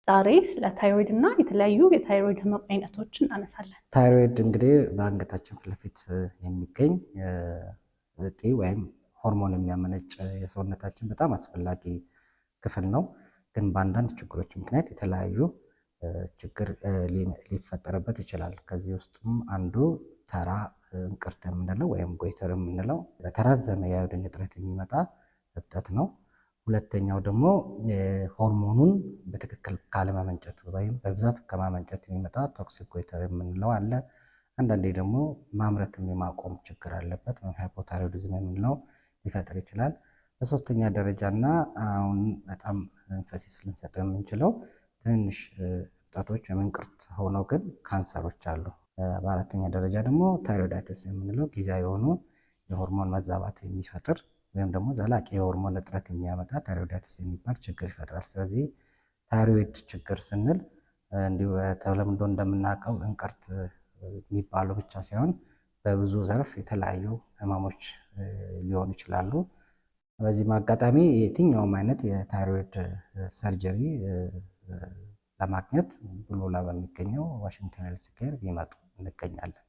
ዛሬ ስለ ታይሮይድ እና የተለያዩ የታይሮይድ ህመም አይነቶችን እናነሳለን። ታይሮይድ እንግዲህ በአንገታችን ፊት ለፊት የሚገኝ እጢ ወይም ሆርሞን የሚያመነጭ የሰውነታችን በጣም አስፈላጊ ክፍል ነው። ግን በአንዳንድ ችግሮች ምክንያት የተለያዩ ችግር ሊፈጠርበት ይችላል። ከዚህ ውስጥም አንዱ ተራ እንቅርት የምንለው ወይም ጎይተር የምንለው በተራዘመ የአዮዲን እጥረት የሚመጣ እብጠት ነው። ሁለተኛው ደግሞ ሆርሞኑን በትክክል ካለማመንጨት ወይም በብዛት ከማመንጨት የሚመጣ ቶክሲክ ጎይተር የምንለው አለ። አንዳንዴ ደግሞ ማምረትም የማቆም ችግር አለበት ወይም ሃይፖታይሮይዲዝም የምንለው ሊፈጥር ይችላል። በሶስተኛ ደረጃና አሁን በጣም ኤንፈሲስ ልንሰጠው የምንችለው ትንንሽ እብጠቶች ወይም እንቅርት ሆነው ግን ካንሰሮች አሉ። በአራተኛ ደረጃ ደግሞ ታይሮይዳይተስ የምንለው ጊዜያዊ የሆኑ የሆርሞን መዛባት የሚፈጥር ወይም ደግሞ ዘላቂ የሆርሞን እጥረት የሚያመጣ ታይሮይዳይተስ የሚባል ችግር ይፈጥራል። ስለዚህ ታይሮይድ ችግር ስንል እንዲሁ በተለምዶ እንደምናውቀው እንቅርት የሚባለው ብቻ ሳይሆን በብዙ ዘርፍ የተለያዩ ህመሞች ሊሆኑ ይችላሉ። በዚህ አጋጣሚ የትኛውም አይነት የታይሮይድ ሰርጀሪ ለማግኘት ቡልቡላ በሚገኘው ዋሽንግተን ሄልዝ ኬር ቢመጡ እንገኛለን።